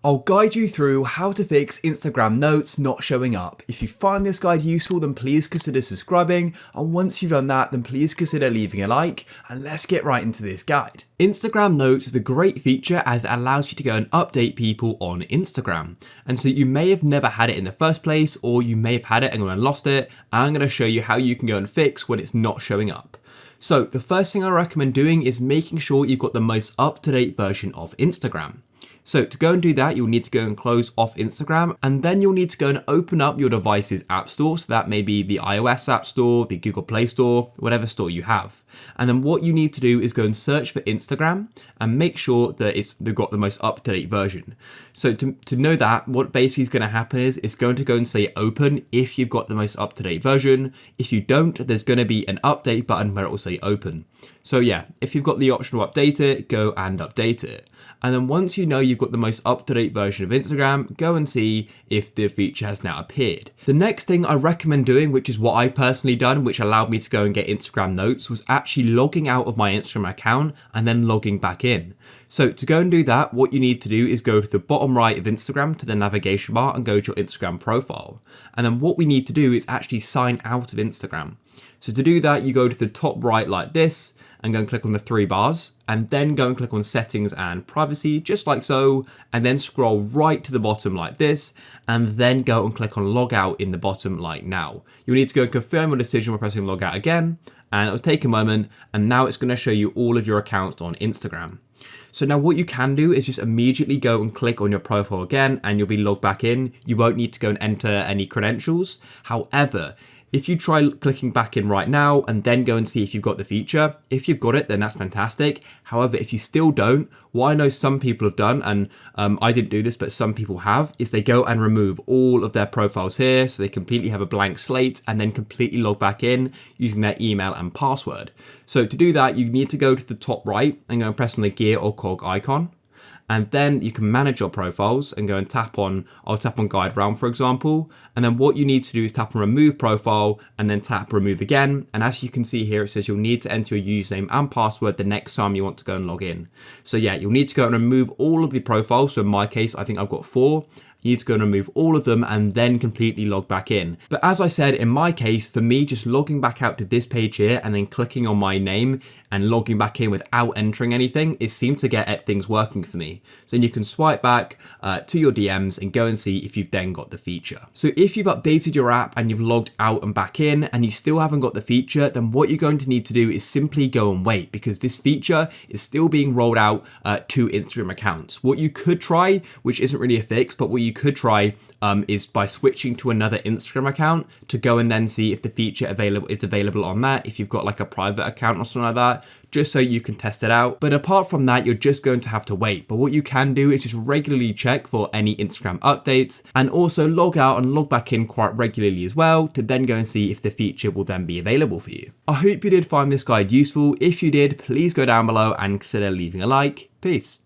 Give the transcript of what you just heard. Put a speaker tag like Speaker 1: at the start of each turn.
Speaker 1: I'll guide you through how to fix Instagram notes not showing up. If you find this guide useful, then please consider subscribing, and once you've done that, then please consider leaving a like, and let's get right into this guide. Instagram Notes is a great feature as it allows you to go and update people on Instagram. And so you may have never had it in the first place, or you may have had it and gone and lost it. I'm going to show you how you can go and fix when it's not showing up. So the first thing I recommend doing is making sure you've got the most up-to-date version of Instagram. So to go and do that, you'll need to go and close off Instagram, and then you'll need to go and open up your device's app store. So that may be the iOS app store, the Google Play Store, whatever store you have. And then what you need to do is go and search for Instagram and make sure that they've got the most up-to-date version. So to know that, what basically is going to happen is it's going to go and say open if you've got the most up-to-date version. If you don't, there's going to be an update button where it will say open. So yeah, if you've got the option to update it, go and update it. And then once you know you've got the most up-to-date version of Instagram, go and see if the feature has now appeared. The next thing I recommend doing, which is what I've personally done, which allowed me to go and get Instagram notes, was actually logging out of my Instagram account and then logging back in. So to go and do that, what you need to do is go to the bottom right of Instagram to the navigation bar and go to your Instagram profile. And then what we need to do is actually sign out of Instagram. So to do that, you go to the top right like this and go and click on the three bars, and then go and click on settings and privacy, just like so, and then scroll right to the bottom like this, and then go and click on log out in the bottom like now. You'll need to go and confirm your decision by pressing log out again, and it'll take a moment, and now it's going to show you all of your accounts on Instagram. So now what you can do is just immediately go and click on your profile again, and you'll be logged back in. You won't need to go and enter any credentials. However, if you try clicking back in right now and then go and see if you've got the feature, if you've got it, then that's fantastic. However, if you still don't, what I know some people have done, and I didn't do this, but some people have, is they go and remove all of their profiles here. So they completely have a blank slate and then completely log back in using their email and password. So to do that, you need to go to the top right and go and press on the gear or cog icon. And then you can manage your profiles and go and I'll tap on GuideRealm, for example. And then what you need to do is tap on remove profile and then tap remove again. And as you can see here, it says you'll need to enter your username and password the next time you want to go and log in. So yeah, you'll need to go and remove all of the profiles. So in my case, I think I've got 4. You need to go and remove all of them and then completely log back in. But as I said, in my case, for me, just logging back out to this page here and then clicking on my name and logging back in without entering anything, it seemed to get things working for me. So then you can swipe back to your DMs and go and see if you've then got the feature. So if you've updated your app and you've logged out and back in and you still haven't got the feature, then what you're going to need to do is simply go and wait, because this feature is still being rolled out to Instagram accounts. What you could try, which isn't really a fix, but what you could try is by switching to another Instagram account to go and then see if the feature is available on that, if you've got like a private account or something like that, just so you can test it out. But apart from that, you're just going to have to wait. But what you can do is just regularly check for any Instagram updates and also log out and log back in quite regularly as well to then go and see if the feature will then be available for you. I hope you did find this guide useful. If you did, please go down below and consider leaving a like. Peace.